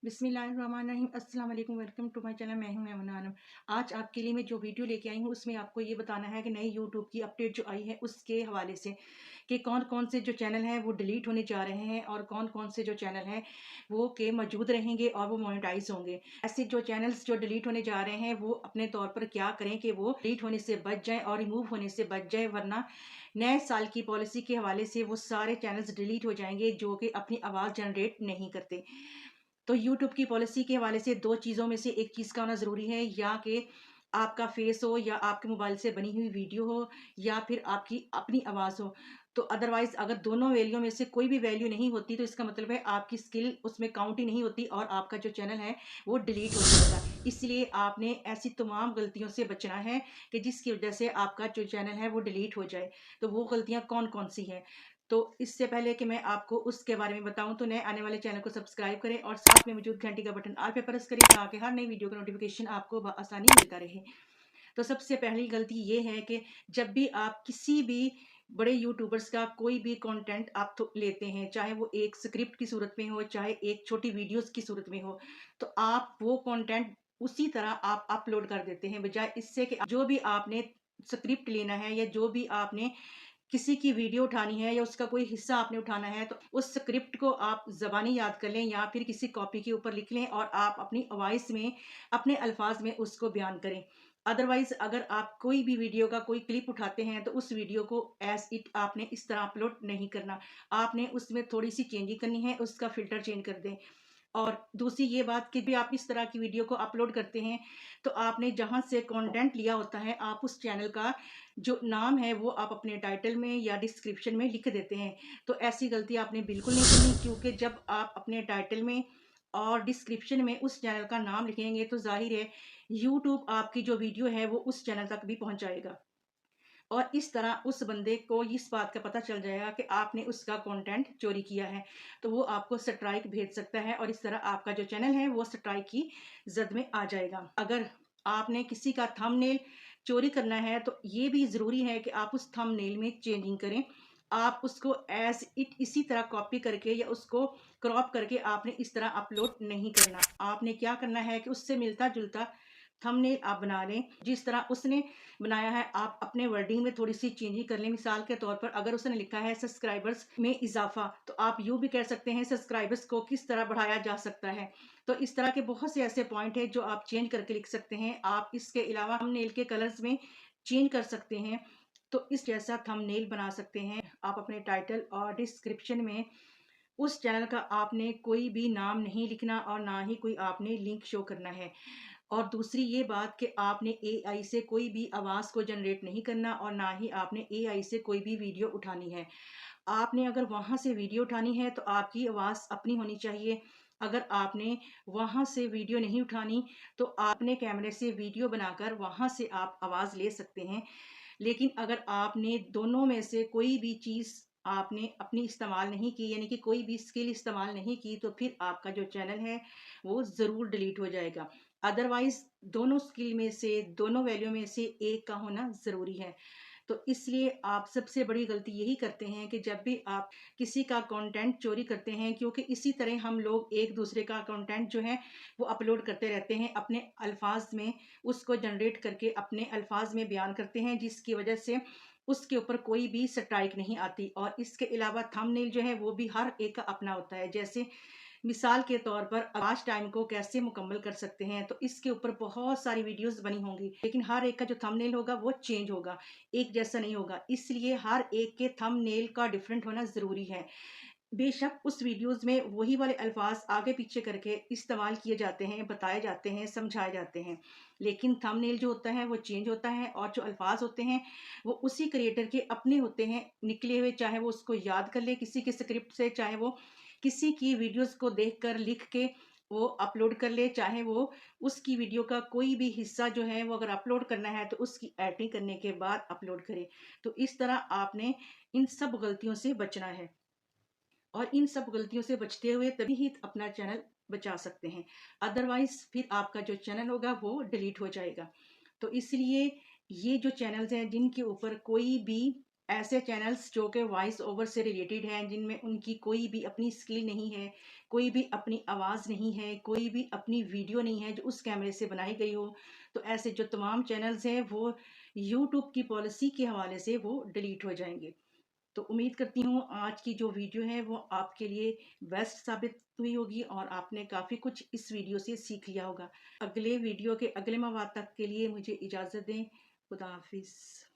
बिस्मिल्लाहिर्रहमानिर्रहीम। अस्सलाम वालेकुम, वेलकम टू माय चैनल। मैं हूं मेमून आलम। आज आपके लिए मैं जो वीडियो लेके आई हूं उसमें आपको ये बताना है कि नई यूट्यूब की अपडेट जो आई है उसके हवाले से कि कौन कौन से जो चैनल हैं वो डिलीट होने जा रहे हैं और कौन कौन से जो चैनल हैं वो के मौजूद रहेंगे और वो मोनेटाइज होंगे। ऐसे जो चैनल्स जो डिलीट होने जा रहे हैं वो अपने तौर पर क्या करें कि वो डिलीट होने से बच जाए और रिमूव होने से बच जाए, वरना नए साल की पॉलिसी के हवाले से वो सारे चैनल्स डिलीट हो जाएंगे जो कि अपनी आवाज़ जनरेट नहीं करते। तो यूट्यूब की पॉलिसी के हवाले से 2 चीज़ों में से एक चीज़ का होना ज़रूरी है, या कि आपका फ़ेस हो या आपके मोबाइल से बनी हुई वीडियो हो या फिर आपकी अपनी आवाज़ हो। तो अदरवाइज़ अगर दोनों वैल्यू में से कोई भी वैल्यू नहीं होती तो इसका मतलब है आपकी स्किल उसमें काउंट ही नहीं होती और आपका जो चैनल है वो डिलीट हो जाएगा। इसलिए आपने ऐसी तमाम गलतियों से बचना है कि जिसकी वज़ह से आपका जो चैनल है वो डिलीट हो जाए। तो वो गलतियाँ कौन-कौन सी हैं? तो इससे पहले कि मैं आपको उसके बारे में बताऊं तो नए आने वाले चैनल को सब्सक्राइब करें और साथ में मौजूद घंटी का बटन ऑल पे प्रेस करें ताकि हर नई वीडियो का नोटिफिकेशन आपको आसानी मिलता रहे। तो सबसे पहली गलती ये है कि जब भी आप किसी भी बड़े यूट्यूबर्स का कोई भी कंटेंट आप तो लेते हैं, चाहे वो एक स्क्रिप्ट की सूरत में हो चाहे एक छोटी वीडियोस की सूरत में हो, तो आप वो कंटेंट उसी तरह आप अपलोड कर देते हैं, बजाय इससे कि जो भी आपने स्क्रिप्ट लेना है या जो भी आपने किसी की वीडियो उठानी है या उसका कोई हिस्सा आपने उठाना है तो उस स्क्रिप्ट को आप ज़बानी याद कर लें या फिर किसी कॉपी के ऊपर लिख लें और आप अपनी वॉइस में अपने अल्फाज में उसको बयान करें। अदरवाइज अगर आप कोई भी वीडियो का कोई क्लिप उठाते हैं तो उस वीडियो को एज इट आपने इस तरह अपलोड नहीं करना। आपने उसमें थोड़ी सी चेंजिंग करनी है, उसका फिल्टर चेंज कर दें। और दूसरी ये बात कि भी आप इस तरह की वीडियो को अपलोड करते हैं तो आपने जहाँ से कंटेंट लिया होता है आप उस चैनल का जो नाम है वो आप अपने टाइटल में या डिस्क्रिप्शन में लिख देते हैं। तो ऐसी गलती आपने बिल्कुल नहीं करनी, क्योंकि जब आप अपने टाइटल में और डिस्क्रिप्शन में उस चैनल का नाम लिखेंगे तो जाहिर है यूट्यूब आपकी जो वीडियो है वो उस चैनल तक भी पहुंचाएगा और इस तरह उस बंदे को इस बात का पता चल जाएगा कि आपने उसका कंटेंट चोरी किया है, तो वो आपको स्ट्राइक भेज सकता है और इस तरह आपका जो चैनल है वो स्ट्राइक की जद में आ जाएगा। अगर आपने किसी का थंबनेल चोरी करना है तो ये भी ज़रूरी है कि आप उस थंबनेल में चेंजिंग करें। आप उसको एज इट इसी तरह कॉपी करके या उसको क्रॉप करके आपने इस तरह अपलोड नहीं करना। आपने क्या करना है कि उससे मिलता जुलता थंबनेल आप बना लें जिस तरह उसने बनाया है। आप अपने वर्डिंग में थोड़ी सी चेंजिंग कर लें। मिसाल के तौर पर अगर उसने लिखा है सब्सक्राइबर्स में इजाफा, तो आप यूँ भी कह सकते हैं सब्सक्राइबर्स को किस तरह बढ़ाया जा सकता है। तो इस तरह के बहुत से ऐसे पॉइंट हैं जो आप चेंज करके लिख सकते हैं। आप इसके अलावा थंबनेल के कलर्स में चेंज कर सकते हैं, तो इस जैसा थंबनेल बना सकते हैं। आप अपने टाइटल और डिस्क्रिप्शन में उस चैनल का आपने कोई भी नाम नहीं लिखना और ना ही कोई आपने लिंक शो करना है। और दूसरी ये बात कि आपने एआई से कोई भी आवाज़ को जनरेट नहीं करना और ना ही आपने एआई से कोई भी वीडियो उठानी है। आपने अगर वहाँ से वीडियो उठानी है तो आपकी आवाज़ अपनी होनी चाहिए। अगर आपने वहाँ से वीडियो नहीं उठानी तो आपने कैमरे से वीडियो बनाकर वहाँ से आप आवाज़ ले सकते हैं। लेकिन अगर आपने दोनों में से कोई भी चीज़ आपने अपनी इस्तेमाल नहीं की, यानी कि कोई भी स्किल इस्तेमाल नहीं की, तो फिर आपका जो चैनल है वो ज़रूर डिलीट हो जाएगा। अदरवाइज़ दोनों स्किल में से, दोनों वैल्यू में से एक का होना ज़रूरी है। तो इसलिए आप सबसे बड़ी गलती यही करते हैं कि जब भी आप किसी का कंटेंट चोरी करते हैं, क्योंकि इसी तरह हम लोग एक दूसरे का कंटेंट जो है वो अपलोड करते रहते हैं अपने अल्फाज में, उसको जनरेट करके अपने अल्फाज में बयान करते हैं जिसकी वजह से उसके ऊपर कोई भी स्ट्राइक नहीं आती। और इसके अलावा थंबनेल जो है वो भी हर एक का अपना होता है। जैसे मिसाल के तौर पर वॉच टाइम को कैसे मुकम्मल कर सकते हैं, तो इसके ऊपर बहुत सारी वीडियोस बनी होंगी, लेकिन हर एक का जो थंबनेल होगा वो चेंज होगा, एक जैसा नहीं होगा। इसलिए हर एक के थंबनेल का डिफरेंट होना ज़रूरी है। बेशक उस वीडियोस में वही वाले अल्फाज आगे पीछे करके इस्तेमाल किए जाते हैं, बताए जाते हैं, समझाए जाते हैं, लेकिन थंबनेल जो होता है वो चेंज होता है और जो अल्फाज होते हैं वो उसी क्रिएटर के अपने होते हैं निकले हुए, चाहे वो उसको याद कर ले किसी के स्क्रिप्ट से, चाहे वो किसी की वीडियोस को देखकर लिख के वो अपलोड कर ले, चाहे वो उसकी वीडियो का कोई भी हिस्सा जो है वो अगर अपलोड करना है तो उसकी एडिटिंग करने के बाद अपलोड करे। तो इस तरह आपने इन सब गलतियों से बचना है और इन सब गलतियों से बचते हुए तभी ही अपना चैनल बचा सकते हैं। अदरवाइज फिर आपका जो चैनल होगा वो डिलीट हो जाएगा। तो इसलिए ये जो चैनल्स हैं जिनके ऊपर कोई भी ऐसे चैनल्स जो कि वॉइस ओवर से रिलेटेड हैं, जिनमें उनकी कोई भी अपनी स्किल नहीं है, कोई भी अपनी आवाज़ नहीं है, कोई भी अपनी वीडियो नहीं है जो उस कैमरे से बनाई गई हो। तो ऐसे जो तमाम चैनल्स हैं वो यूट्यूब की पॉलिसी के हवाले से वो डिलीट हो जाएँगे। तो उम्मीद करती हूँ आज की जो वीडियो है वो आपके लिए बेस्ट साबित हुई होगी और आपने काफ़ी कुछ इस वीडियो से सीख लिया होगा। अगले वीडियो के अगले मवाद तक के लिए मुझे इजाज़त दें। खुदा हाफ़िज़।